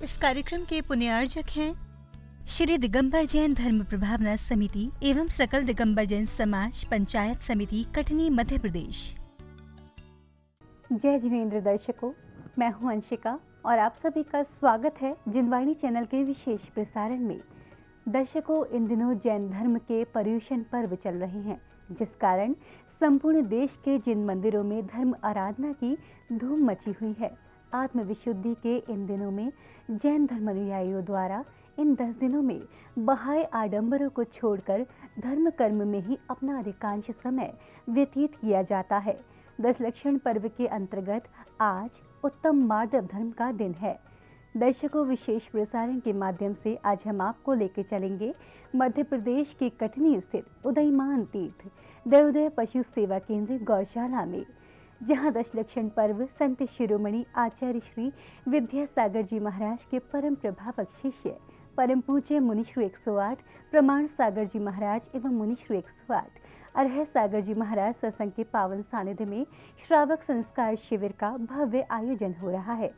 इस कार्यक्रम के पुण्यार्जक हैं श्री दिगंबर जैन धर्म प्रभावना समिति एवं सकल दिगंबर जैन समाज पंचायत समिति कटनी मध्य प्रदेश। जय जिनेंद्र दर्शकों, मैं हूं अंशिका और आप सभी का स्वागत है जिनवाणी चैनल के विशेष प्रसारण में। दर्शकों, इन दिनों जैन धर्म के पर्युषण पर्व चल रहे हैं, जिस कारण संपूर्ण देश के जिन मंदिरों में धर्म आराधना की धूम मची हुई है। आत्म विशुद्धि के इन दिनों में जैन धर्म अनुयायियों द्वारा इन 10 दिनों में बाह्य आडंबरों को छोड़कर धर्म कर्म में ही अपना अधिकांश समय व्यतीत किया जाता है। 10 लक्षण पर्व के अंतर्गत आज उत्तम मार्दव धर्म का दिन है। दर्शकों, विशेष प्रसारण के माध्यम से आज हम आपको लेकर चलेंगे मध्य प्रदेश के कटनी स्थित उदयमान तीर्थ देवोदय पशु सेवा केंद्र गौशाला में, जहां 10 लक्षण पर्व संत शिरोमणि आचार्य श्री विद्यासागर जी महाराज के परम प्रभावक शिष्य परम पूज्य मुनिश्री 108 प्रमाण सागर जी महाराज एवं मुनिश्री 108 अरह सागर जी महाराज सत्संग के पावन सानिध्य में श्रावक संस्कार शिविर का भव्य आयोजन हो रहा है।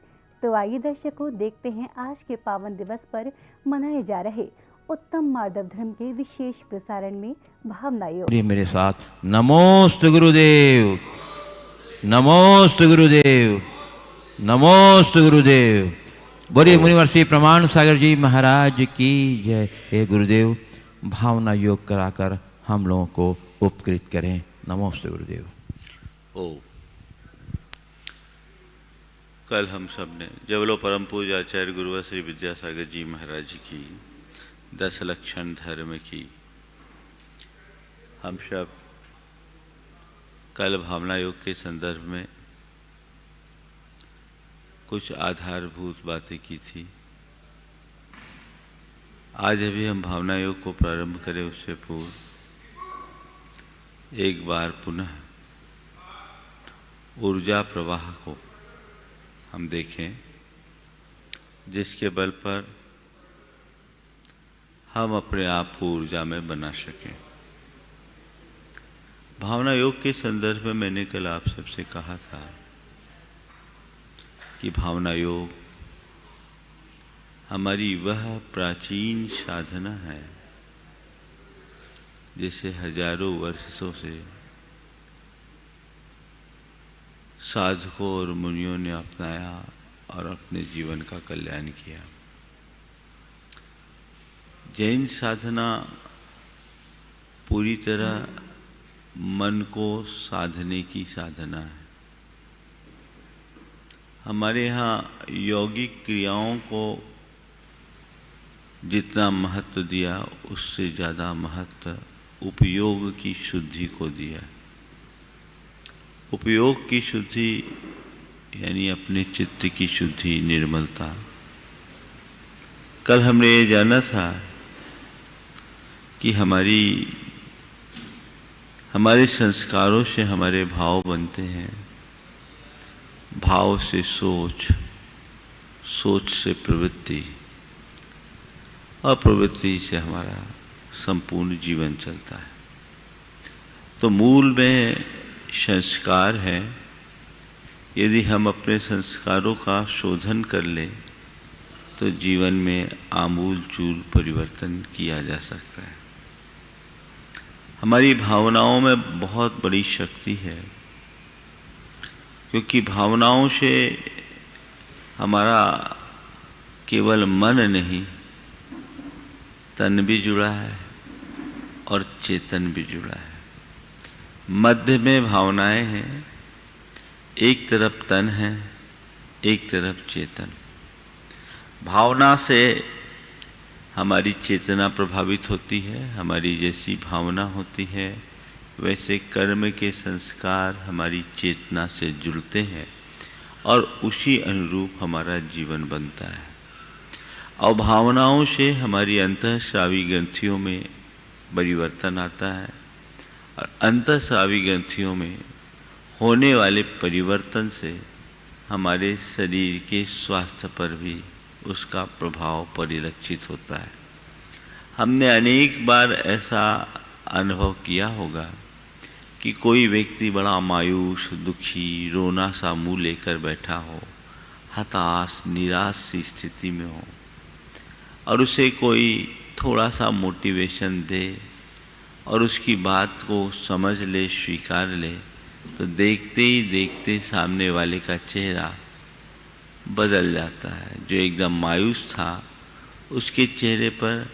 तो आइए दर्शकों, देखते हैं आज के पावन दिवस पर मनाए जा रहे उत्तम मार्दव धर्म के विशेष प्रसारण में भावना योग। मेरे साथ नमोस्तु गुरुदेव, नमोस्तु गुरुदेव, नमोस्तु गुरुदेव। बोलिए मुनिवर श्री प्रमाण सागर जी महाराज की जय। हे गुरुदेव, भावना योग कराकर हम लोगों को उपकृत करें। नमोस्तु गुरुदेव। ओ कल हम सब ने जबलो परम पूज्य आचार्य गुरुवर श्री विद्यासागर जी महाराज जी की 10 लक्षण धर्म की हम सब कल भावना योग के संदर्भ में कुछ आधारभूत बातें की थी। आज अभी हम भावना योग को प्रारंभ करें उससे पूर्व एक बार पुनः ऊर्जा प्रवाह को हम देखें, जिसके बल पर हम अपने आप को ऊर्जा में बना सकें। भावना योग के संदर्भ में मैंने कल आप सबसे कहा था कि भावना योग हमारी वह प्राचीन साधना है जिसे हजारों वर्षों से साधकों और मुनियों ने अपनाया और अपने जीवन का कल्याण किया। जैन साधना पूरी तरह मन को साधने की साधना है। हमारे यहाँ यौगिक क्रियाओं को जितना महत्व दिया, उससे ज़्यादा महत्व उपयोग की शुद्धि को दिया। उपयोग की शुद्धि यानी अपने चित्त की शुद्धि, निर्मलता। कल हमने ये जाना था कि हमारे संस्कारों से हमारे भाव बनते हैं, भाव से सोच, सोच से प्रवृत्ति और प्रवृत्ति से हमारा संपूर्ण जीवन चलता है। तो मूल में संस्कार है। यदि हम अपने संस्कारों का शोधन कर लें तो जीवन में आमूल चूल परिवर्तन किया जा सकता है। हमारी भावनाओं में बहुत बड़ी शक्ति है, क्योंकि भावनाओं से हमारा केवल मन नहीं, तन भी जुड़ा है और चेतन भी जुड़ा है। मध्य में भावनाएं हैं, एक तरफ तन है, एक तरफ चेतन। भावना से हमारी चेतना प्रभावित होती है, हमारी जैसी भावना होती है वैसे कर्म के संस्कार हमारी चेतना से जुड़ते हैं और उसी अनुरूप हमारा जीवन बनता है। और भावनाओं से हमारी अंतःस्रावी ग्रंथियों में परिवर्तन आता है और अंतःस्रावी ग्रंथियों में होने वाले परिवर्तन से हमारे शरीर के स्वास्थ्य पर भी उसका प्रभाव परिलक्षित होता है। हमने अनेक बार ऐसा अनुभव किया होगा कि कोई व्यक्ति बड़ा मायूस, दुखी, रोना सा मुंह लेकर बैठा हो, हताश निराश सी स्थिति में हो और उसे कोई थोड़ा सा मोटिवेशन दे और उसकी बात को समझ ले, स्वीकार ले, तो देखते ही देखते सामने वाले का चेहरा बदल जाता है। जो एकदम मायूस था उसके चेहरे पर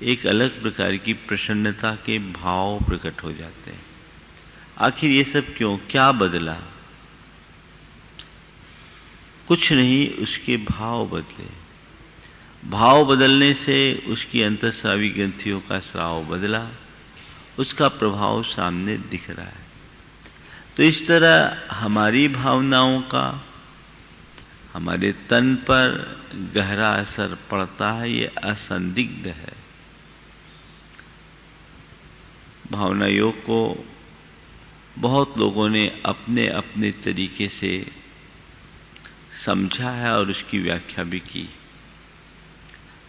एक अलग प्रकार की प्रसन्नता के भाव प्रकट हो जाते हैं। आखिर ये सब क्यों, क्या बदला? कुछ नहीं, उसके भाव बदले। भाव बदलने से उसकी अंतःस्रावी ग्रंथियों का स्राव बदला, उसका प्रभाव सामने दिख रहा है। तो इस तरह हमारी भावनाओं का हमारे तन पर गहरा असर पड़ता है, ये असंदिग्ध है। भावना योग को बहुत लोगों ने अपने अपने तरीके से समझा है और उसकी व्याख्या भी की।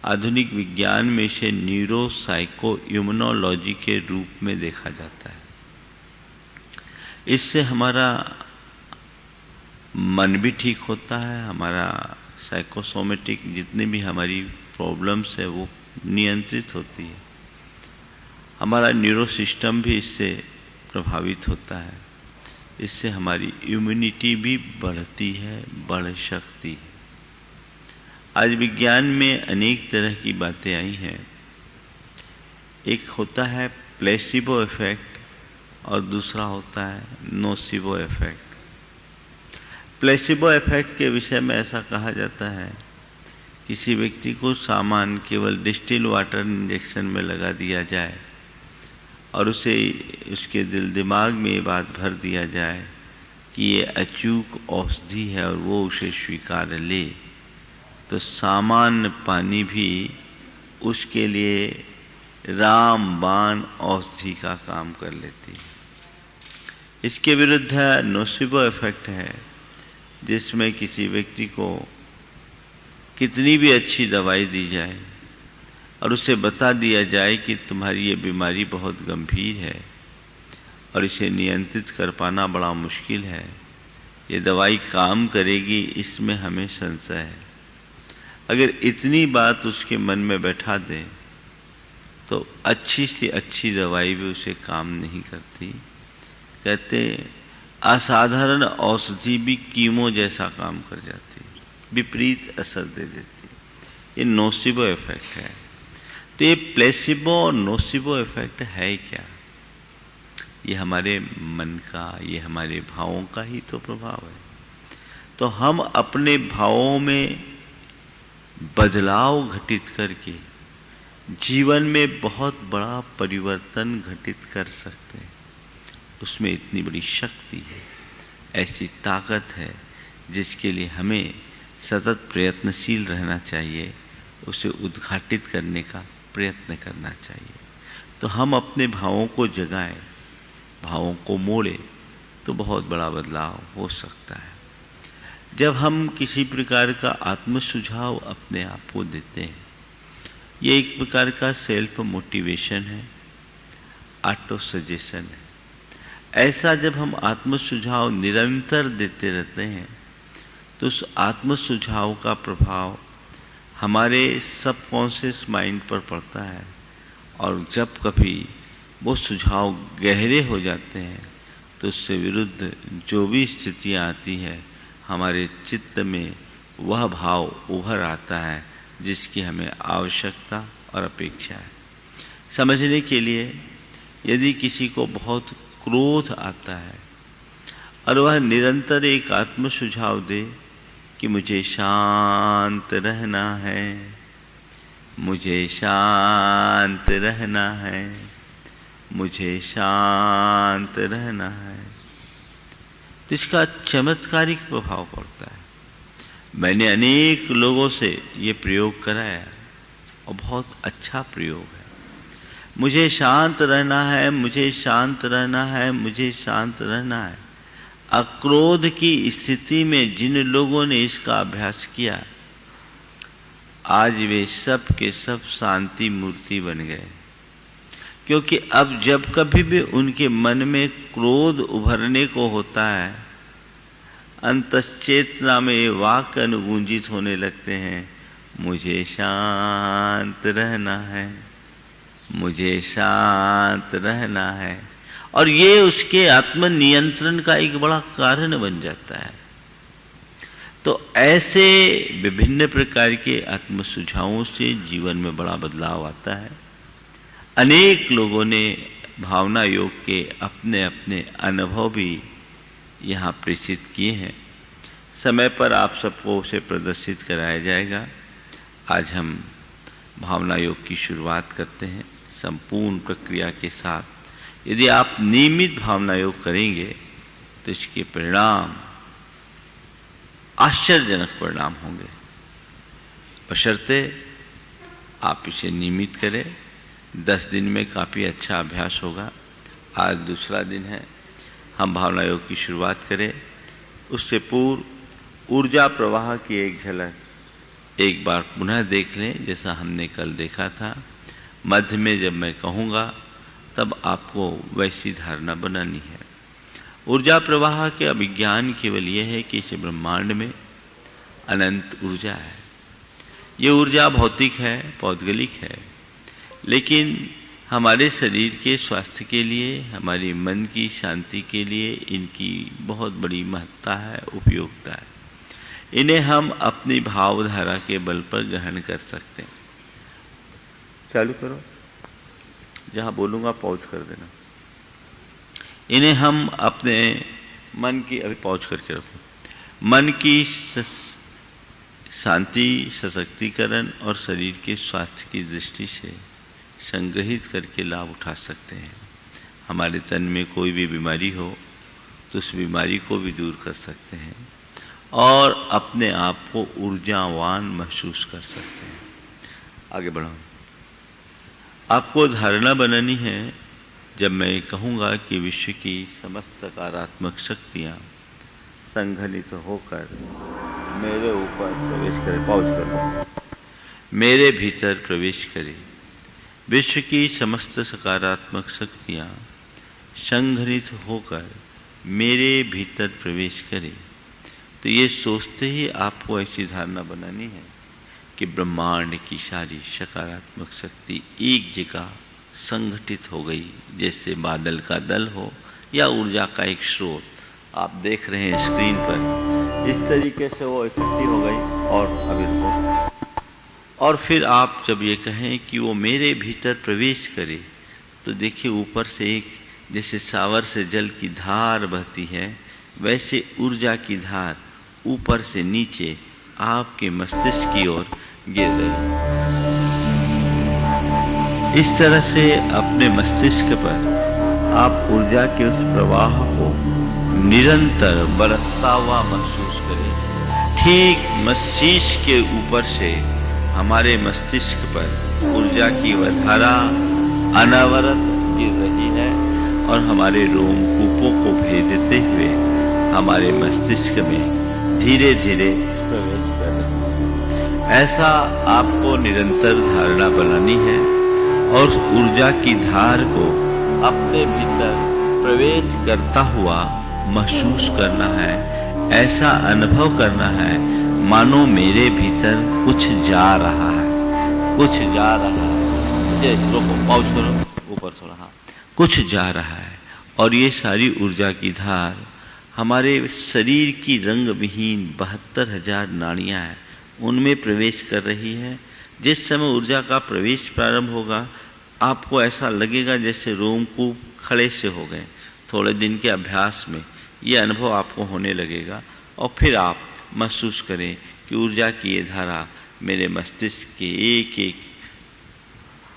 आधुनिक विज्ञान में इसे न्यूरो साइको इम्यूनोलॉजी के रूप में देखा जाता है। इससे हमारा मन भी ठीक होता है, हमारा साइकोसोमेटिक जितने भी हमारी प्रॉब्लम्स है वो नियंत्रित होती है, हमारा न्यूरो सिस्टम भी इससे प्रभावित होता है, इससे हमारी इम्यूनिटी भी बढ़ती है, बढ़ सकती है। आज विज्ञान में अनेक तरह की बातें आई हैं। एक होता है प्लेसिबो इफेक्ट और दूसरा होता है नोसिबो इफेक्ट। प्लेसिबो इफेक्ट के विषय में ऐसा कहा जाता है, किसी व्यक्ति को सामान केवल डिस्टिल वाटर इंजेक्शन में लगा दिया जाए और उसे उसके दिल दिमाग में ये बात भर दिया जाए कि ये अचूक औषधि है और वो उसे स्वीकार ले, तो सामान्य पानी भी उसके लिए रामबाण औषधि का काम कर लेती है। इसके विरुद्ध नोसिबो इफेक्ट है, जिसमें किसी व्यक्ति को कितनी भी अच्छी दवाई दी जाए और उसे बता दिया जाए कि तुम्हारी ये बीमारी बहुत गंभीर है और इसे नियंत्रित कर पाना बड़ा मुश्किल है, ये दवाई काम करेगी इसमें हमें संशय है। अगर इतनी बात उसके मन में बैठा दें तो अच्छी से अच्छी दवाई भी उसे काम नहीं करती। कहते असाधारण औषधि भी कीमो जैसा काम कर जाती, विपरीत असर दे देती। ये नोसिबो इफेक्ट है। तो ये प्लेसिबो और नोसिबो इफेक्ट है क्या? ये हमारे मन का, ये हमारे भावों का ही तो प्रभाव है। तो हम अपने भावों में बदलाव घटित करके जीवन में बहुत बड़ा परिवर्तन घटित कर सकते हैं। उसमें इतनी बड़ी शक्ति है, ऐसी ताकत है, जिसके लिए हमें सतत प्रयत्नशील रहना चाहिए, उसे उद्घाटित करने का प्रयत्न करना चाहिए। तो हम अपने भावों को जगाएं, भावों को मोड़ें, तो बहुत बड़ा बदलाव हो सकता है। जब हम किसी प्रकार का आत्म सुझाव अपने आप को देते हैं, ये एक प्रकार का सेल्फ मोटिवेशन है, ऑटो सजेशन है। ऐसा जब हम आत्म सुझाव निरंतर देते रहते हैं तो उस आत्म सुझाव का प्रभाव हमारे सबकॉन्शियस माइंड पर पड़ता है, और जब कभी वो सुझाव गहरे हो जाते हैं तो उससे विरुद्ध जो भी स्थितियाँ आती है, हमारे चित्त में वह भाव उभर आता है जिसकी हमें आवश्यकता और अपेक्षा है। समझने के लिए, यदि किसी को बहुत क्रोध आता है और वह निरंतर एक आत्म सुझाव दे कि मुझे शांत रहना है, मुझे शांत रहना है, मुझे शांत रहना है, तो इसका चमत्कारिक प्रभाव पड़ता है। मैंने अनेक लोगों से ये प्रयोग कराया और बहुत अच्छा प्रयोग है। मुझे शांत रहना है, मुझे शांत रहना है, मुझे शांत रहना है। अक्रोध की स्थिति में जिन लोगों ने इसका अभ्यास किया, आज वे सब के सब शांति मूर्ति बन गए। क्योंकि अब जब कभी भी उनके मन में क्रोध उभरने को होता है अंतश्चेतना में वाक्य अनुगूंजित होने लगते हैं, मुझे शांत रहना है, मुझे शांत रहना है। और ये उसके आत्मनियंत्रण का एक बड़ा कारण बन जाता है। तो ऐसे विभिन्न प्रकार के आत्म सुझावों से जीवन में बड़ा बदलाव आता है। अनेक लोगों ने भावना योग के अपने अपने अनुभव भी यहाँ प्रेषित किए हैं। समय पर आप सबको उसे प्रदर्शित कराया जाएगा। आज हम भावना योग की शुरुआत करते हैं संपूर्ण प्रक्रिया के साथ। यदि आप नियमित भावना योग करेंगे तो इसके परिणाम आश्चर्यजनक परिणाम होंगे, बशर्ते आप इसे नियमित करें। 10 दिन में काफ़ी अच्छा अभ्यास होगा। आज दूसरा दिन है। हम भावना योग की शुरुआत करें। उससे पूर्व ऊर्जा प्रवाह की एक झलक एक बार पुनः देख लें, जैसा हमने कल देखा था। मध्य में जब मैं कहूँगा तब आपको वैसी धारणा बनानी है। ऊर्जा प्रवाह के अभिज्ञान केवल यह है कि इस ब्रह्मांड में अनंत ऊर्जा है। ये ऊर्जा भौतिक है, पौद्गलिक है, लेकिन हमारे शरीर के स्वास्थ्य के लिए, हमारी मन की शांति के लिए इनकी बहुत बड़ी महत्ता है, उपयोगिता है। इन्हें हम अपनी भावधारा के बल पर ग्रहण कर सकते हैं। चालू करो, जहाँ बोलूँगा पॉज कर देना। इन्हें हम अपने मन की, अभी पॉज करके रखो, मन की शांति, सशक्तिकरण और शरीर के स्वास्थ्य की दृष्टि से संग्रहित करके लाभ उठा सकते हैं। हमारे तन में कोई भी बीमारी हो तो उस बीमारी को भी दूर कर सकते हैं और अपने आप को ऊर्जावान महसूस कर सकते हैं। आगे बढ़ो। आपको धारणा बनानी है, जब मैं कहूँगा कि विश्व की समस्त सकारात्मक शक्तियाँ संघनित होकर मेरे ऊपर प्रवेश करें। पॉज करो। मेरे भीतर प्रवेश करें। विश्व की समस्त सकारात्मक शक्तियाँ संघनित होकर मेरे भीतर प्रवेश करें। तो ये सोचते ही आपको ऐसी धारणा बनानी है कि ब्रह्मांड की सारी सकारात्मक शक्ति एक जगह संगठित हो गई, जैसे बादल का दल हो या ऊर्जा का एक स्रोत। आप देख रहे हैं स्क्रीन पर, इस तरीके से वो इकट्ठी हो गई। और फिर आप जब ये कहें कि वो मेरे भीतर प्रवेश करे, तो देखिए ऊपर से एक, जैसे सावर से जल की धार बहती है, वैसे ऊर्जा की धार ऊपर से नीचे आपके मस्तिष्क की ओर गिर रही। इस तरह से अपने मस्तिष्क पर आप ऊर्जा के उस प्रवाह को निरंतर बरसता हुआ महसूस करें। ठीक मस्तिष्क के ऊपर से हमारे मस्तिष्क पर ऊर्जा की वह धारा अनवरत गिर रही है और हमारे रोमकूपों को भेदते हुए हमारे मस्तिष्क में धीरे धीरे प्रवेश कर रही है। ऐसा आपको निरंतर धारणा बनानी है और उस ऊर्जा की धार को अपने भीतर प्रवेश करता हुआ महसूस करना है। ऐसा अनुभव करना है मानो मेरे भीतर कुछ जा रहा है, कुछ जा रहा है। जैसे रोको, पॉज करो, ऊपर थोड़ा, हाँ, कुछ जा रहा है। और ये सारी ऊर्जा की धार हमारे शरीर की रंग विहीन 72,000 नाड़ियाँ हैं, उनमें प्रवेश कर रही है। जिस समय ऊर्जा का प्रवेश प्रारंभ होगा, आपको ऐसा लगेगा जैसे रोमकूप खड़े से हो गए। थोड़े दिन के अभ्यास में ये अनुभव आपको होने लगेगा और फिर आप महसूस करें कि ऊर्जा की ये धारा मेरे मस्तिष्क के एक एक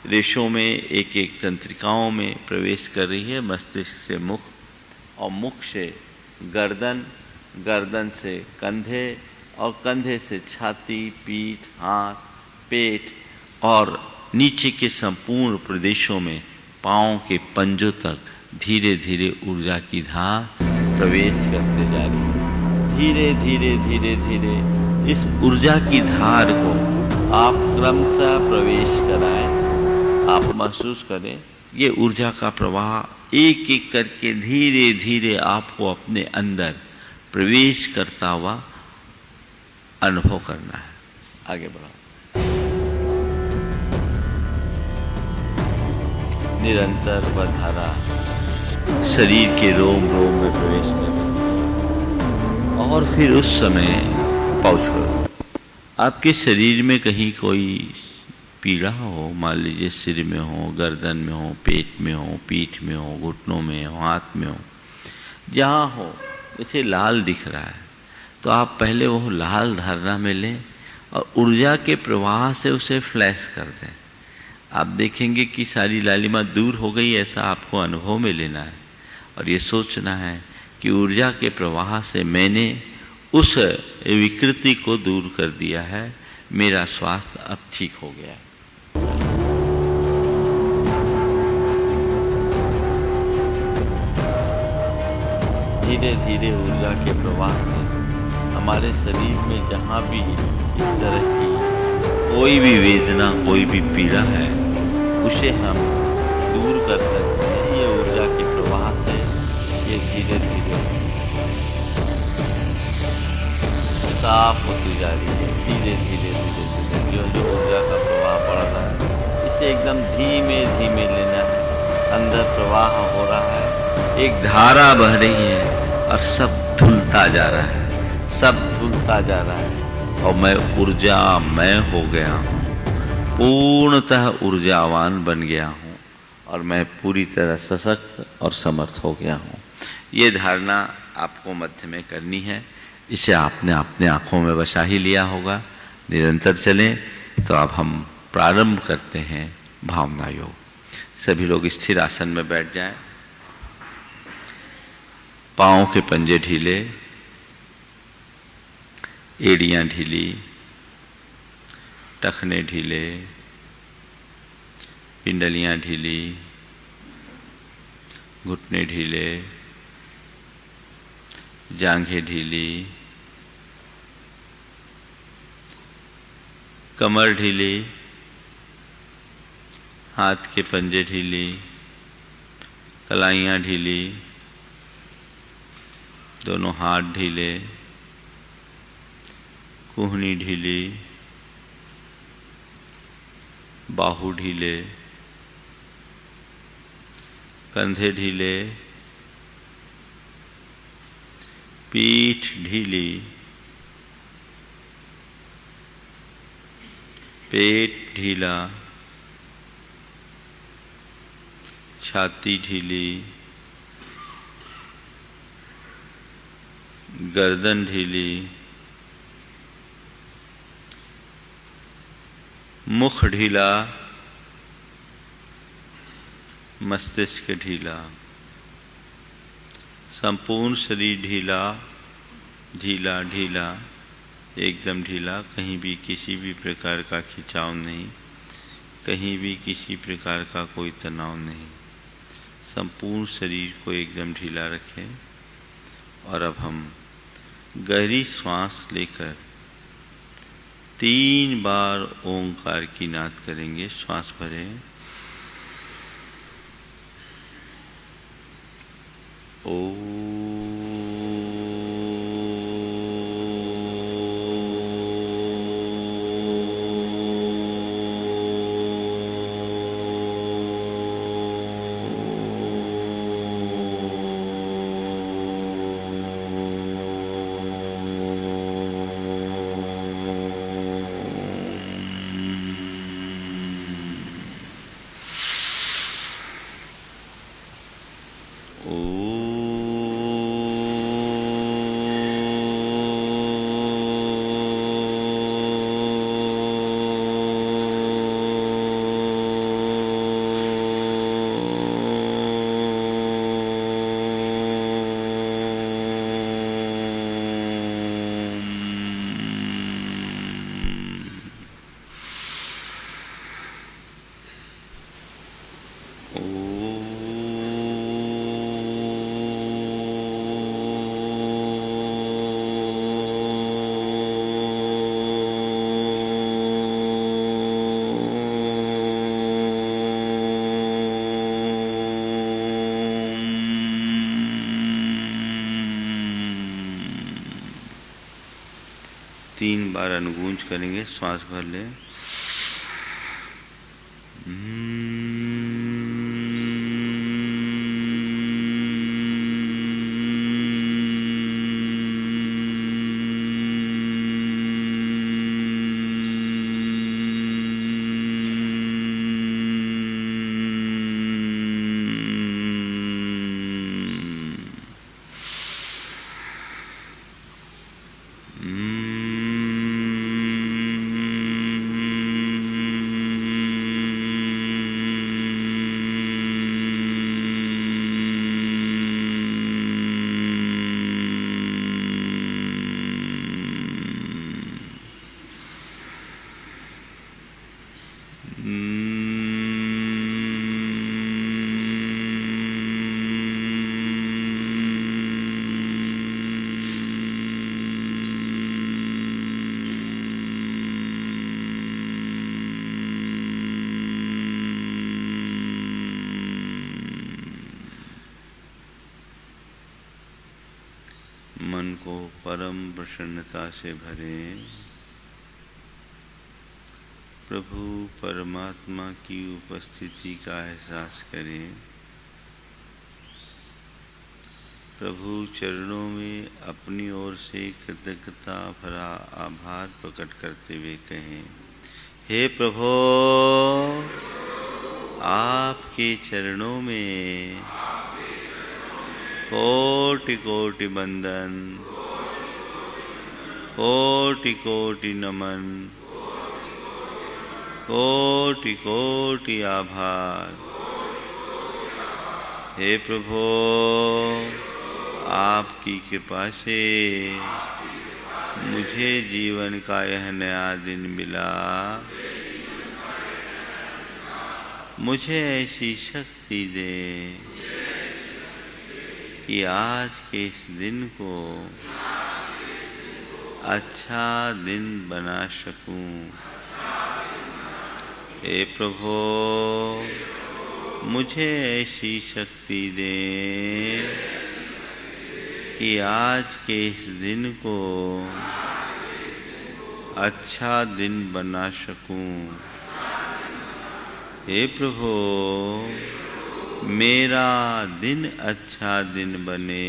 रेशों में, एक एक तंत्रिकाओं में प्रवेश कर रही है। मस्तिष्क से मुख और मुख से गर्दन, गर्दन से कंधे और कंधे से छाती, पीठ, हाथ, पेट और नीचे के संपूर्ण प्रदेशों में पाँव के पंजों तक धीरे धीरे ऊर्जा की धार प्रवेश करते जा रही है। धीरे धीरे धीरे धीरे इस ऊर्जा की धार को आप क्रमशः प्रवेश कराएं। आप महसूस करें ये ऊर्जा का प्रवाह एक एक करके धीरे धीरे आपको अपने अंदर प्रवेश करता हुआ अनुभव करना है। आगे बढ़ो। निरंतर वह धारा शरीर के रोम रोम में प्रवेश कर रही है और फिर उस समय पहुंचकर आपके शरीर में कहीं कोई पीड़ा हो, मान लीजिए सिर में हो, गर्दन में हो, पेट में हो, पीठ में हो, घुटनों में हो, हाथ में हो, जहाँ हो जैसे लाल दिख रहा है, तो आप पहले वो लाल धारणा में लें और ऊर्जा के प्रवाह से उसे फ्लैश कर दें। आप देखेंगे कि सारी लालिमा दूर हो गई, ऐसा आपको अनुभव में लेना है और ये सोचना है कि ऊर्जा के प्रवाह से मैंने उस विकृति को दूर कर दिया है, मेरा स्वास्थ्य अब ठीक हो गया है। धीरे धीरे ऊर्जा के प्रवाह से हमारे शरीर में जहाँ भी इस तरह की कोई भी वेदना, कोई भी पीड़ा है, उसे हम दूर कर सकते हैं। ये ऊर्जा के प्रवाह से ये धीरे धीरे साफ होती जा रही है। धीरे धीरे धीरे धीरे जो जो ऊर्जा का प्रवाह बढ़ रहा है, इसे एकदम धीमे धीमे लेना है। अंदर प्रवाह हो रहा है, एक धारा बह रही है और सब धुलता जा रहा है, सब धुलता जा रहा है और मैं ऊर्जामय हो गया हूँ, पूर्णतः ऊर्जावान बन गया हूँ और मैं पूरी तरह सशक्त और समर्थ हो गया हूँ। ये धारणा आपको मध्य में करनी है। इसे आपने अपने आँखों में बसा ही लिया होगा। निरंतर चलें। तो अब हम प्रारंभ करते हैं भावना योग। सभी लोग स्थिर आसन में बैठ जाएं। पाँव के पंजे ढीले, एड़ियाँ ढीली, टखने ढीले, पिंडलियाँ ढीली, घुटने ढीले, जांघें ढीली, कमर ढीली, हाथ के पंजे ढीली, कलाइयाँ ढीली, दोनों हाथ ढीले, कुहनी ढीली, बाहु ढीले, कंधे ढीले, पीठ ढीली, पेट ढीला, छाती ढीली, गर्दन ढीली, मुख ढीला, मस्तिष्क ढीला, संपूर्ण शरीर ढीला ढीला ढीला, एकदम ढीला। कहीं भी किसी भी प्रकार का खिंचाव नहीं, कहीं भी किसी प्रकार का कोई तनाव नहीं। संपूर्ण शरीर को एकदम ढीला रखें। और अब हम गहरी श्वास लेकर 3 बार ओंकार की नाद करेंगे। श्वास भरें। ओ 3 बार अनुगूंज करेंगे। श्वास भर लें। मन को परम प्रसन्नता से भरें। प्रभु परमात्मा की उपस्थिति का एहसास करें। प्रभु चरणों में अपनी ओर से कृतज्ञता भरा आभार प्रकट करते हुए कहें, हे प्रभु, आपके चरणों में कोटि कोटि वंदन, कोटि कोटि नमन, कोटि कोटि आभार। हे प्रभु, आपकी कृपा से मुझे जीवन का यह नया दिन मिला। मुझे ऐसी शक्ति दे कि आज के इस दिन को अच्छा दिन बना सकूं। हे प्रभु, मुझे ऐसी शक्ति दे कि आज के इस दिन को अच्छा दिन बना सकूं। हे प्रभु, मेरा दिन अच्छा दिन बने,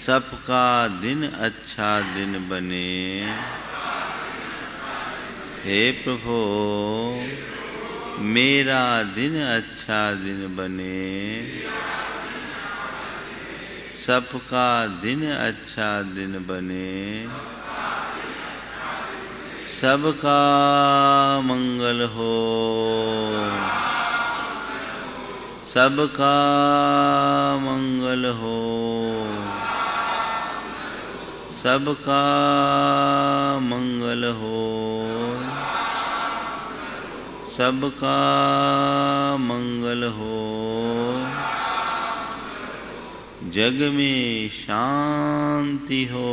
सबका दिन अच्छा दिन बने। हे प्रभु, मेरा दिन अच्छा दिन बने, सबका दिन अच्छा दिन बने। सबका मंगल हो, सबका मंगल हो, सबका मंगल हो, सबका मंगल हो। जग में शांति हो,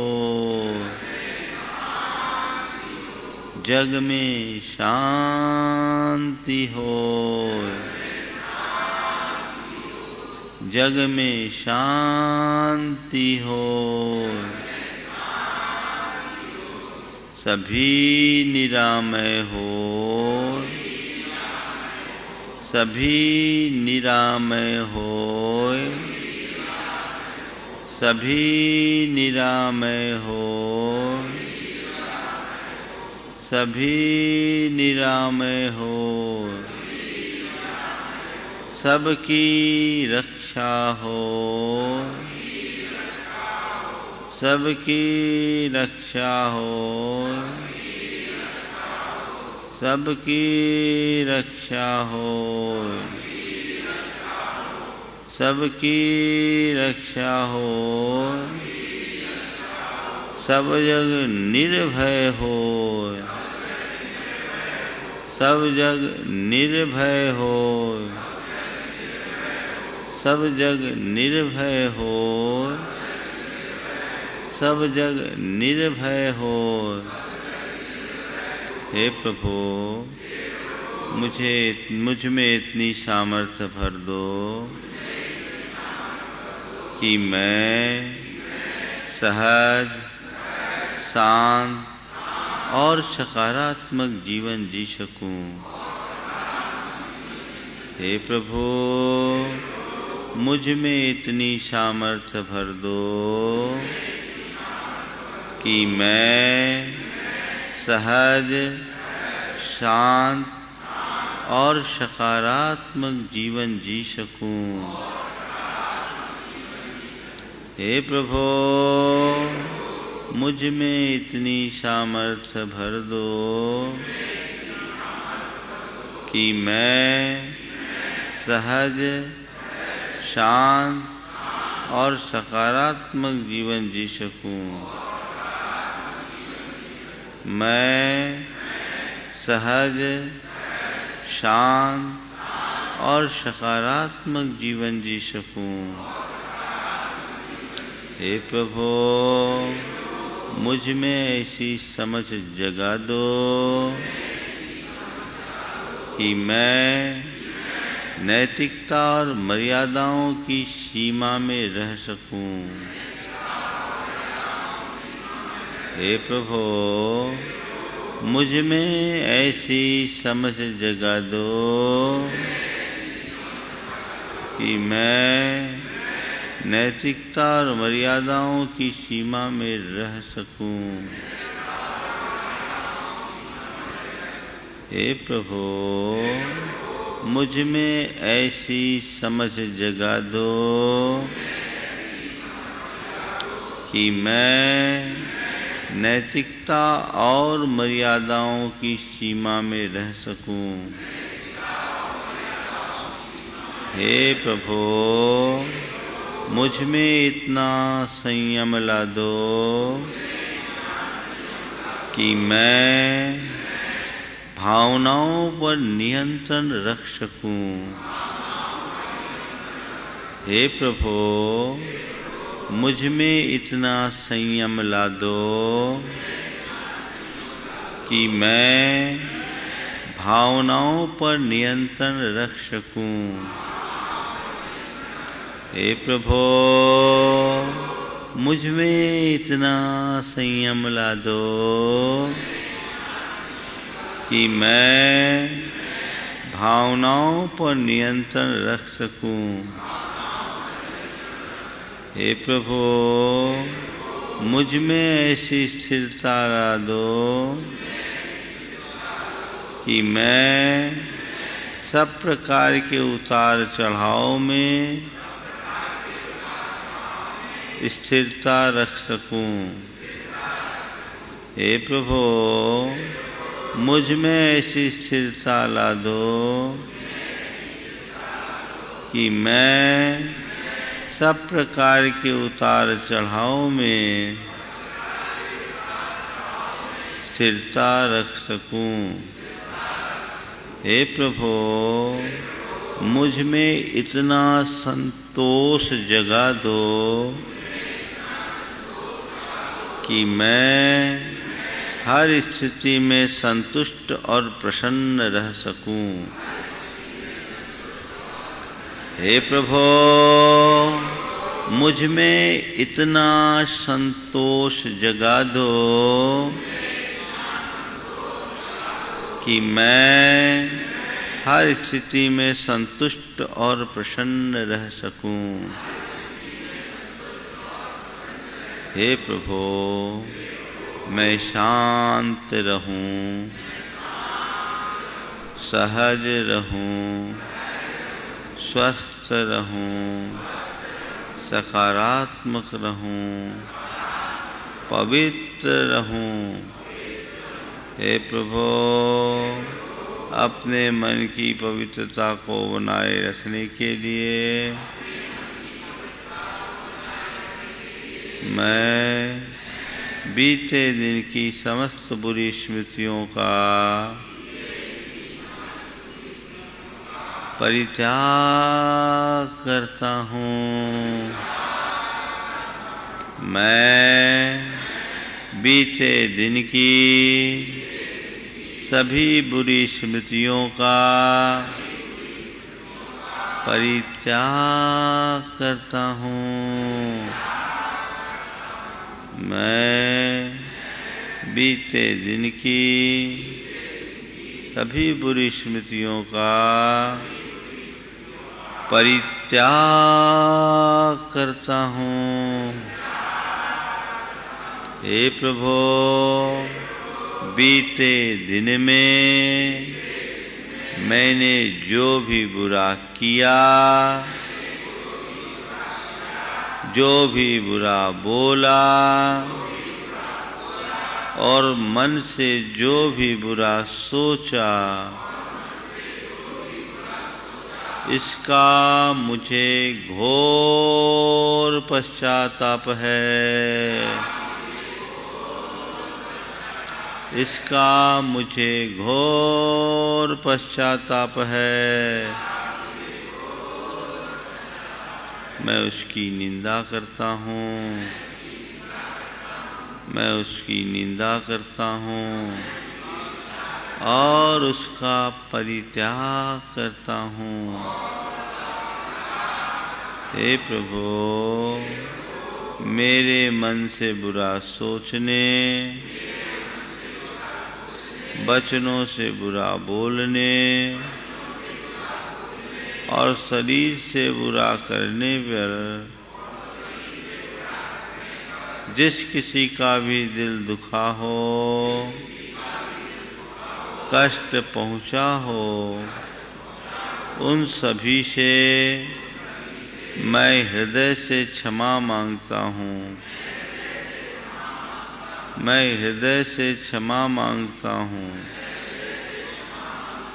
जग में शांति हो, जग में शांति हो। सभी निरामय हो, सभी निरामय हो, सभी निरामय हो, सभी निरामय हो। सबकी रक्षा हो, सबकी रक्षा हो, सबकी रक्षा हो, सबकी रक्षा हो। सब जग निर्भय हो, सब जग निर्भय हो, सब जग निर्भय हो, सब जग निर्भय हो। हे प्रभु, मुझ में इतनी सामर्थ्य भर दो कि मैं सहज शांत और सकारात्मक जीवन जी सकूं। हे प्रभु, मुझ में इतनी सामर्थ्य भर दो कि मैं सहज, शांत और सकारात्मक जीवन जी सकूं। हे प्रभु, मुझ में इतनी सामर्थ्य भर दो कि मैं सहज, शांत और सकारात्मक जीवन जी सकूं। मैं सहज, शांत और सकारात्मक जीवन जी सकूं। हे प्रभु, मुझ में ऐसी समझ जगा दो कि मैं नैतिकता और मर्यादाओं की सीमा में रह सकूं। हे प्रभु, मुझ में ऐसी समझ जगा दो कि मैं नैतिकता और मर्यादाओं की सीमा में रह सकूं। हे प्रभु, मुझ में ऐसी समझ जगा दो कि मैं नैतिकता और मर्यादाओं की सीमा में रह सकूं। हे प्रभु, मुझ में इतना संयम ला दो कि मैं भावनाओं पर नियंत्रण रख सकूं। हे प्रभु, मुझ में इतना संयम ला दो कि मैं भावनाओं पर नियंत्रण रख सकूं। हे प्रभु, मुझ में इतना संयम ला दो कि मैं भावनाओं पर नियंत्रण रख सकूं। हे प्रभु, मुझ में ऐसी स्थिरता ला दो कि मैं सब प्रकार के उतार चढ़ाव में स्थिरता रख सकूं। हे प्रभु, मुझ में ऐसी स्थिरता ला दो कि मैं सब प्रकार के उतार चढ़ाव में स्थिरता रख सकूं। हे प्रभु, मुझ में इतना संतोष जगा दो कि मैं हर स्थिति में संतुष्ट और प्रसन्न रह सकूं। हे प्रभु, मुझ में इतना संतोष जगा दो कि मैं हर स्थिति में संतुष्ट और प्रसन्न रह सकूं। हे प्रभु, मैं शांत रहूं, सहज रहूं, स्वस्थ रहूं, सकारात्मक रहूं, पवित्र रहूं। हे प्रभु, अपने मन की पवित्रता को बनाए रखने के लिए मैं बीते दिन की समस्त बुरी स्मृतियों का परित्याग करता हूँ। मैं बीते दिन की सभी बुरी स्मृतियों का परित्याग करता हूँ। मैं बीते दिन की सभी बुरी स्मृतियों का परित्याग करता हूँ। हे प्रभु, बीते दिन में मैंने जो भी बुरा किया, जो भी बुरा बोला और मन से जो भी बुरा सोचा, इसका मुझे घोर पश्चाताप है। इसका मुझे घोर पश्चाताप है। मैं उसकी निंदा करता हूँ। मैं उसकी निंदा करता हूँ और उसका परित्याग करता हूँ। हे प्रभु, मेरे मन से बुरा सोचने, वचनों से बुरा बोलने और शरीर से बुरा करने पर जिस किसी का भी दिल दुखा हो, कष्ट पहुँचा हो, उन सभी से मैं हृदय से क्षमा मांगता हूँ। मैं हृदय से क्षमा मांगता हूँ।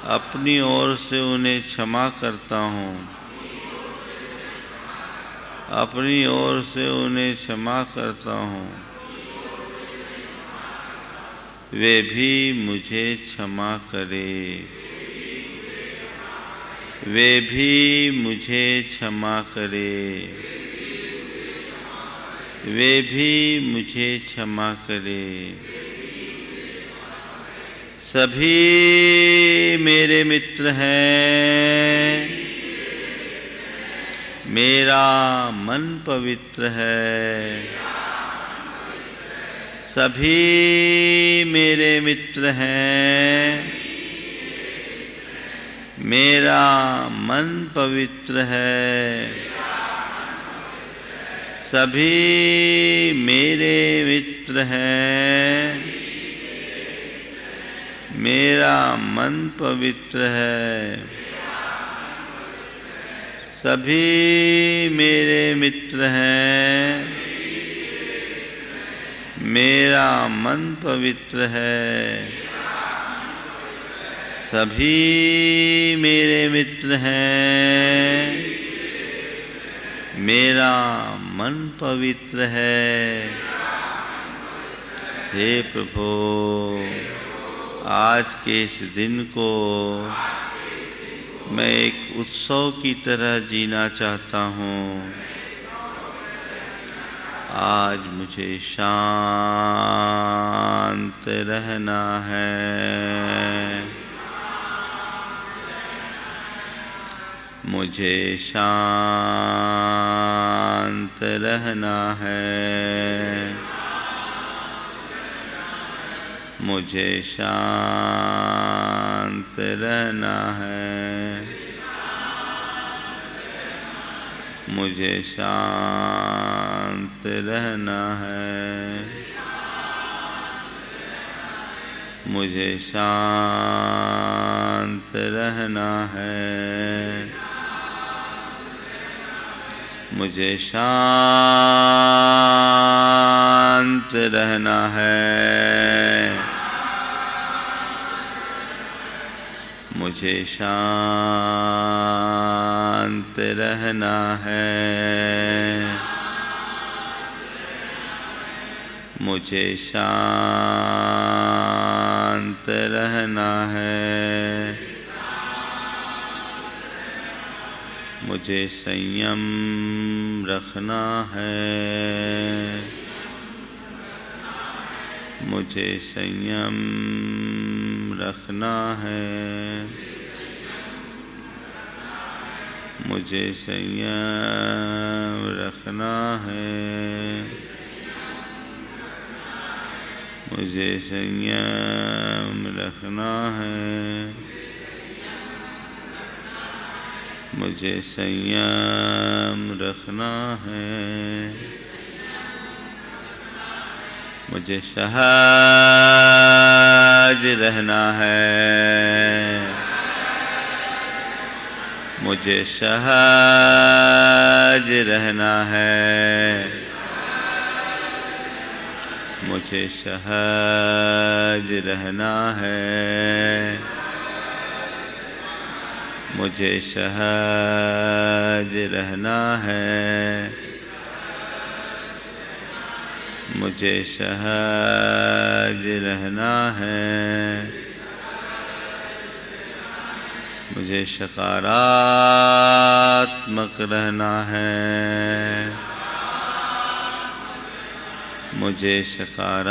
अपनी ओर से उन्हें क्षमा करता हूँ। अपनी ओर से उन्हें क्षमा करता हूँ। वे भी मुझे क्षमा करे। वे भी मुझे क्षमा करे। वे भी मुझे क्षमा करे। सभी मेरे मित्र हैं। मेरा मन पवित्र है। सभी मेरे मित्र हैं। मेरा मन पवित्र है। सभी मेरे मित्र हैं। मेरा मन पवित्र है। सभी मेरे मित्र हैं। मेरा मन पवित्र है। सभी मेरे मित्र हैं। मेरा मन पवित्र है। हे प्रभु, आज के इस दिन को मैं एक उत्सव की तरह जीना चाहता हूँ। आज मुझे शांत रहना है। मुझे शांत रहना है। मुझे शांत रहना है। मुझे शांत रहना है। मुझे शांत रहना है। मुझे शांत रहना है। मुझे शांत रहना है। मुझे शांत रहना है। मुझे संयम रखना है। मुझे संयम रखना है। मुझे संयम रखना है। मुझे संयम रखना है, मुझे संयम रखना है, मुझे सहज रहना है, मुझे सहज रहना है, मुझे सहज रहना है, मुझे सहज रहना है, मुझे सहज रहना है, मुझे सकारात्मक रहना है, मुझे सकारात्मक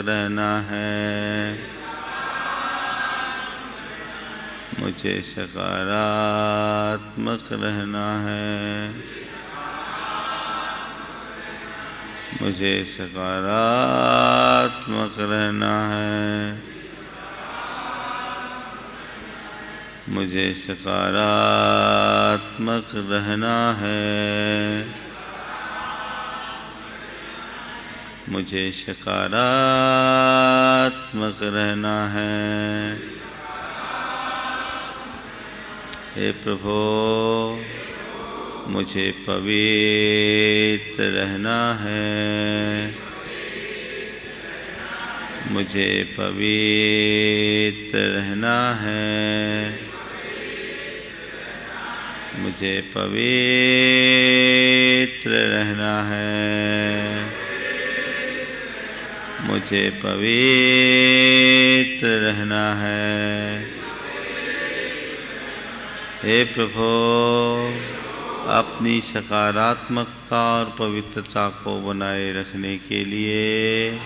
रहना है, मुझे सकारात्मक रहना है, मुझे सकारात्मक रहना है, मुझे सकारात्मक रहना है, मुझे सकारात्मक रहना है। हे प्रभु, मुझे पवित्र रहना है, मुझे पवित्र रहना है, मुझे पवित्र रहना है, मुझे पवित्र रहना है। हे प्रभु, अपनी सकारात्मकता और पवित्रता को बनाए रखने के लिए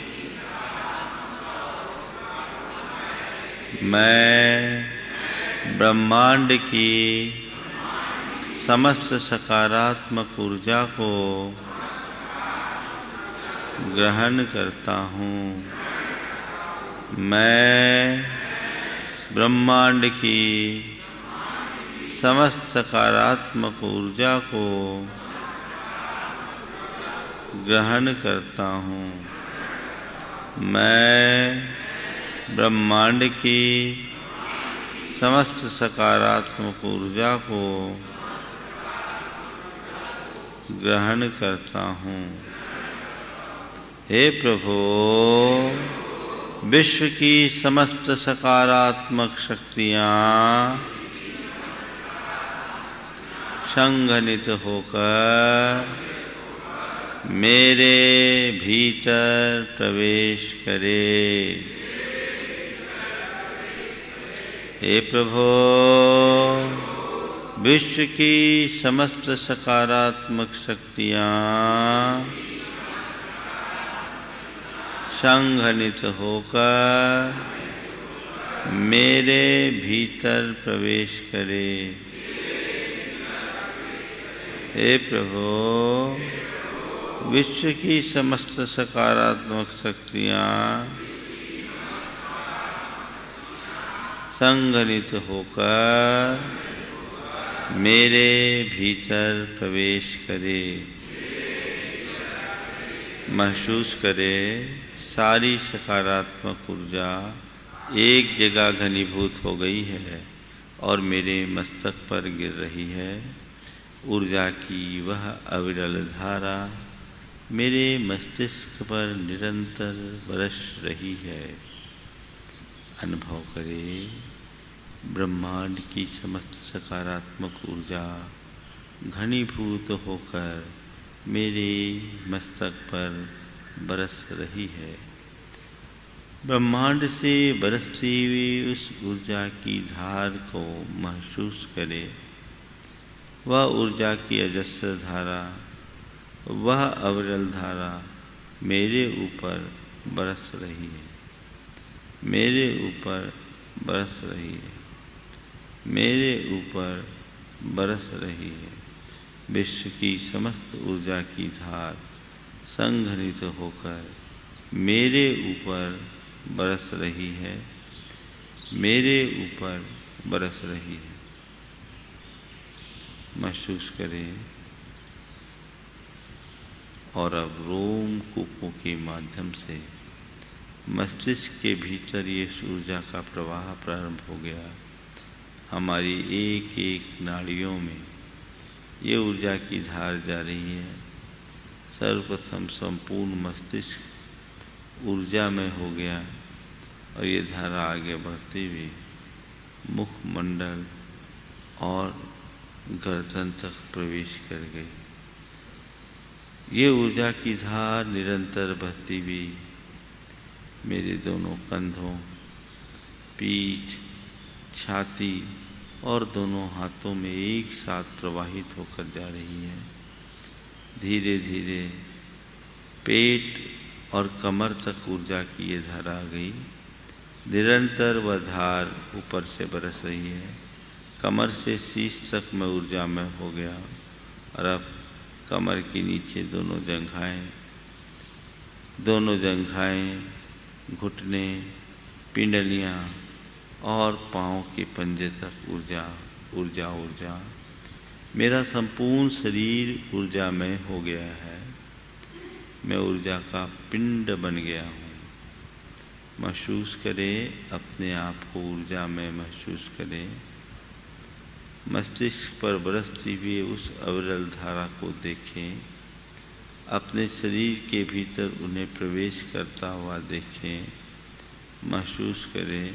मैं ब्रह्मांड की समस्त सकारात्मक ऊर्जा को ग्रहण करता हूँ। मैं ब्रह्मांड की समस्त सकारात्मक ऊर्जा को ग्रहण करता हूँ। मैं ब्रह्मांड की समस्त सकारात्मक ऊर्जा को ग्रहण करता हूँ। हे प्रभु, विश्व की समस्त सकारात्मक शक्तियाँ संघनित होकर मेरे भीतर प्रवेश करे। हे प्रभु, विश्व की समस्त सकारात्मक शक्तियाँ संघनित होकर मेरे भीतर प्रवेश करे। हे प्रभु, विश्व की समस्त सकारात्मक शक्तियाँ संघनित होकर मेरे भीतर प्रवेश करे। महसूस करे सारी सकारात्मक ऊर्जा एक जगह घनीभूत हो गई है और मेरे मस्तक पर गिर रही है। ऊर्जा की वह अविरल धारा मेरे मस्तिष्क पर निरंतर बरस रही है। अनुभव करे ब्रह्मांड की समस्त सकारात्मक ऊर्जा घनीभूत होकर मेरे मस्तक पर बरस रही है। ब्रह्मांड से बरसती हुई उस ऊर्जा की धार को महसूस करे। वह ऊर्जा की अजस्र धारा, वह अविरल धारा मेरे ऊपर बरस रही है, मेरे ऊपर बरस रही है, मेरे ऊपर बरस रही है। विश्व की समस्त ऊर्जा की धार संघनित होकर मेरे ऊपर बरस रही है, मेरे ऊपर बरस रही है। महसूस करें। और अब रोम कूपों के माध्यम से मस्तिष्क के भीतर ये ऊर्जा का प्रवाह प्रारंभ हो गया। हमारी एक एक नाड़ियों में ये ऊर्जा की धार जा रही है। सर्वप्रथम संपूर्ण मस्तिष्क ऊर्जा में हो गया और ये धारा आगे बढ़ती हुई मुखमंडल और गर्दन तक प्रवेश कर गई। ये ऊर्जा की धार निरंतर बहती हुई मेरे दोनों कंधों, पीठ, छाती और दोनों हाथों में एक साथ प्रवाहित होकर जा रही है। धीरे धीरे पेट और कमर तक ऊर्जा की ये धारा आ गई। निरंतर वह धार ऊपर से बरस रही है। कमर से शीश तक मैं ऊर्जा में हो गया और अब कमर के नीचे दोनों जंघाएं, घुटने, पिंडलियां और पाँव के पंजे तक ऊर्जा ऊर्जा ऊर्जा। मेरा संपूर्ण शरीर ऊर्जामय हो गया है। मैं ऊर्जा का पिंड बन गया हूँ। महसूस करें, अपने आप को ऊर्जा में महसूस करें। मस्तिष्क पर बरसती हुई उस अविरल धारा को देखें। अपने शरीर के भीतर उन्हें प्रवेश करता हुआ देखें। महसूस करें,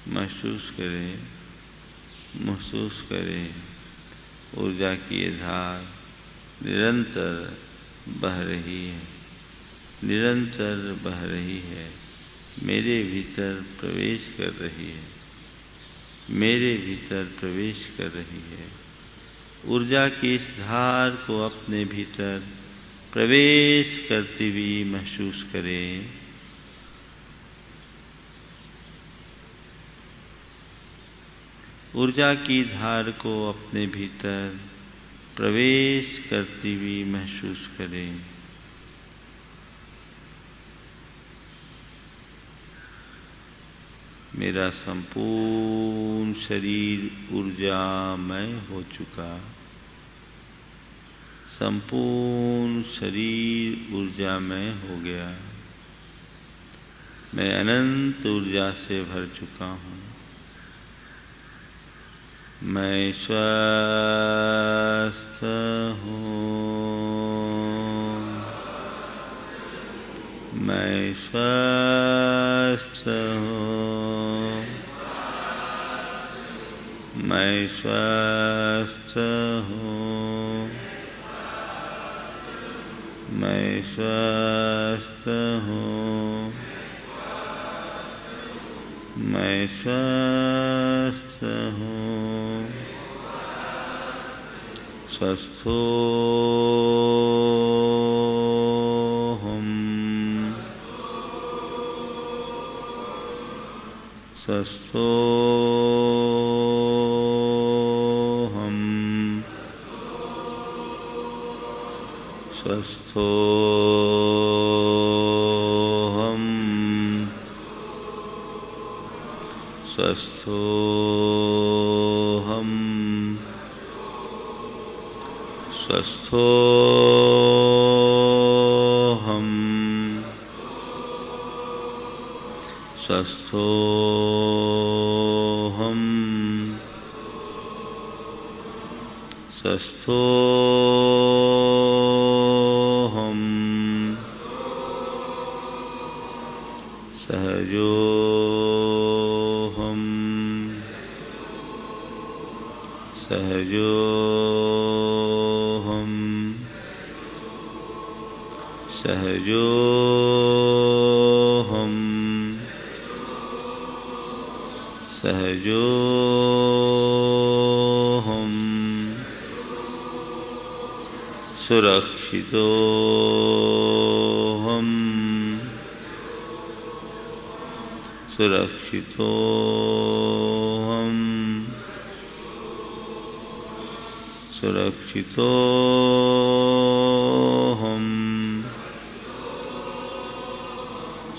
महसूस करें, महसूस करें। ऊर्जा की ये धार निरंतर बह रही है, निरंतर बह रही है। मेरे भीतर प्रवेश कर रही है, मेरे भीतर प्रवेश कर रही है। ऊर्जा की इस धार को अपने भीतर प्रवेश करती हुई महसूस करें। ऊर्जा की धार को अपने भीतर प्रवेश करती हुई महसूस करें। मेरा संपूर्ण शरीर ऊर्जामय हो चुका। संपूर्ण शरीर ऊर्जामय हो गया। मैं अनंत ऊर्जा से भर चुका हूँ। मैं स्वस्थ हूँ। मैं स्वस्थ हूँ। मैं स्वस्थ हूँ। मैं स्वस्थ हूँ। मैं स्वस्थ हूँ। स्वस्थो हम। स्वस्थो हम। स्वस्थो हम। स्वस्थो हम। स्वस्थो हम। स्वस्थो हम। स्वस्थो हम। सहजो हम। सहजो हम। सहजो हम। सहजो हम। सुरक्षितो हम। सुरक्षितो हम। सुरक्षितो हम।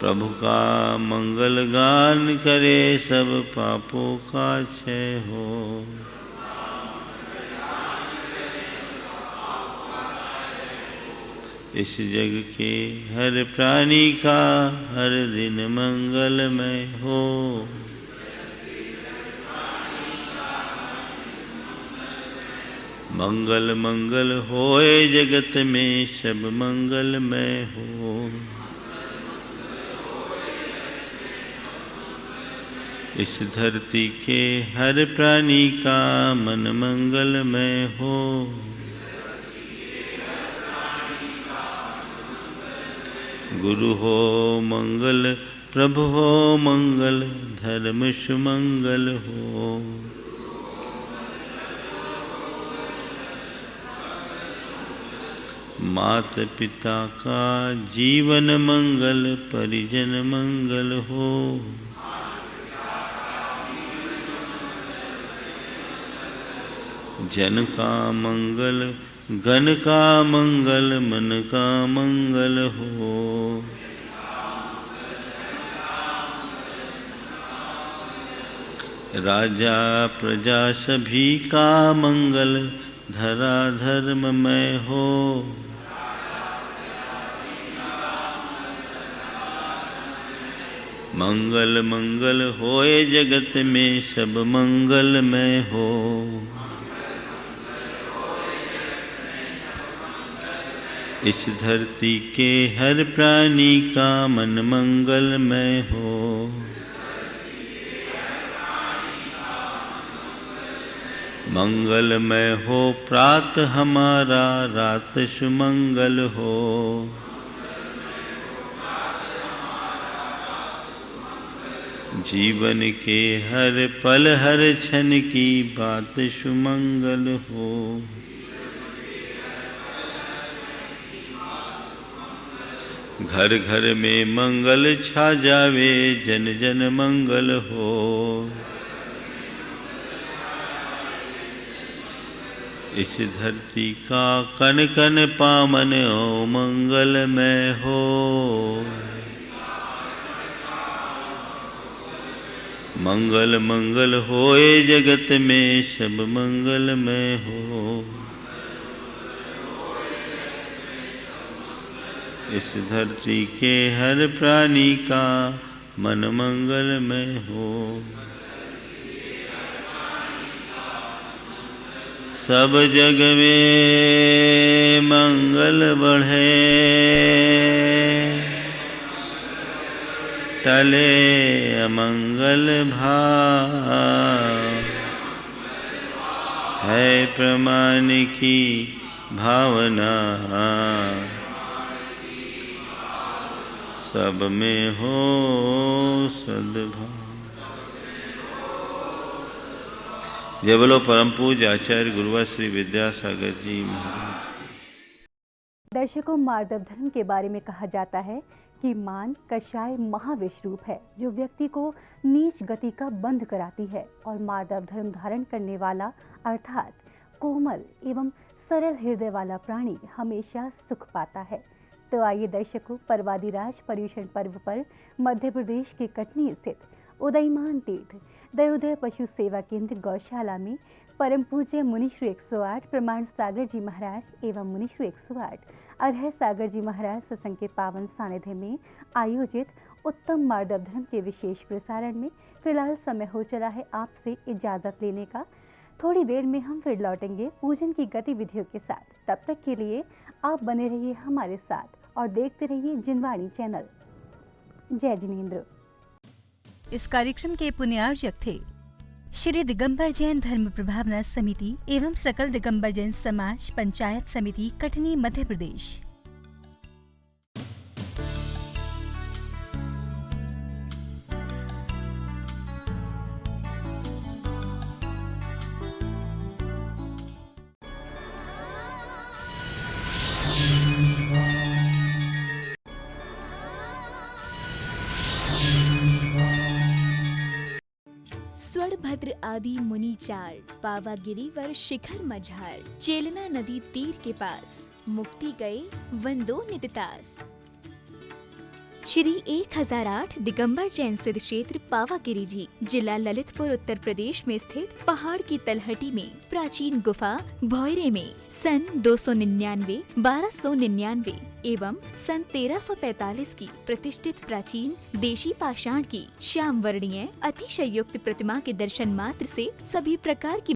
प्रभु का मंगल गान करे, सब पापों का क्षय हो। इस जग के हर प्राणी का हर दिन मंगलमय हो। मंगल मंगल होए जगत में, सब मंगलमय हो। इस धरती के हर प्राणी का मन मंगलमय हो। गुरु हो मंगल, प्रभु हो मंगल, धर्म सुमंगल हो। मात पिता का जीवन मंगल, परिजन मंगल हो। जन का मंगल, गण का मंगल, मन का मंगल हो। राजा प्रजा सभी का मंगल, धरा धर्ममय हो। मंगल मंगल होए जगत में, सब मंगलमय हो। इस धरती के हर प्राणी का मन मंगलमय हो। मंगलमय हो प्रात हमारा, रात सुमंगल हो। जीवन के हर पल हर क्षण की बात सुमंगल हो। घर घर में मंगल छा जावे, जन जन मंगल हो। इस धरती का कन कन पावन हो, मंगलमय हो। मंगल मंगल होए जगत में, सब मंगलमय हो। इस धरती के हर प्राणी का मन मंगलमय हो। सब जग में मंगल बढ़े, टले अमंगल भाव। है प्रमाण की भावना, सब में हो सद्भाव। जय बोलो परम पूज्य आचार्य गुरुवर श्री विद्यासागर जी महाराज। दर्शकों, मार्दव धर्म के बारे में कहा जाता है कि मान कषाय महाविष रूप है जो व्यक्ति को नीच गति का बंध कराती है, और मार्दव धर्म धारण करने वाला अर्थात कोमल एवं सरल हृदय वाला प्राणी हमेशा सुख पाता है। तो आइए दर्शकों, परवादिराज पर्युषण पर्व पर मध्य प्रदेश के कटनी स्थित उदयमान तीर्थ दयोदय पशु सेवा केंद्र गौशाला में परम पूज्य मुनिश्री 108 प्रमाण सागर जी महाराज एवं मुनिश्री 108 अरहर सागर जी महाराज सत्संग के पावन सानिध्य में आयोजित उत्तम मार्दव धर्म के विशेष प्रसारण में फिलहाल समय हो चला है आपसे इजाजत लेने का। थोड़ी देर में हम फिर लौटेंगे पूजन की गतिविधियों के साथ। तब तक के लिए आप बने रहिए हमारे साथ और देखते रहिए जिनवाणी चैनल। जय जिनेन्द्र। इस कार्यक्रम के पुण्यार्जक थे श्री दिगंबर जैन धर्म प्रभावना समिति एवं सकल दिगंबर जैन समाज पंचायत समिति कटनी मध्य प्रदेश। स्वरभद्र आदि मुनि चार, पावा गिरिवर शिखर मझार। चेलना नदी तीर के पास, मुक्ति गए वंदो निततास। श्री 1008 दिगंबर जैन सिद्ध क्षेत्र पावागिरी जी, जिला ललितपुर, उत्तर प्रदेश में स्थित पहाड़ की तलहटी में प्राचीन गुफा भौरे में सन 299, 1299 एवं सन 1345 की प्रतिष्ठित प्राचीन देशी पाषाण की श्याम वर्णीय अतिशयोक्त प्रतिमा के दर्शन मात्र से सभी प्रकार की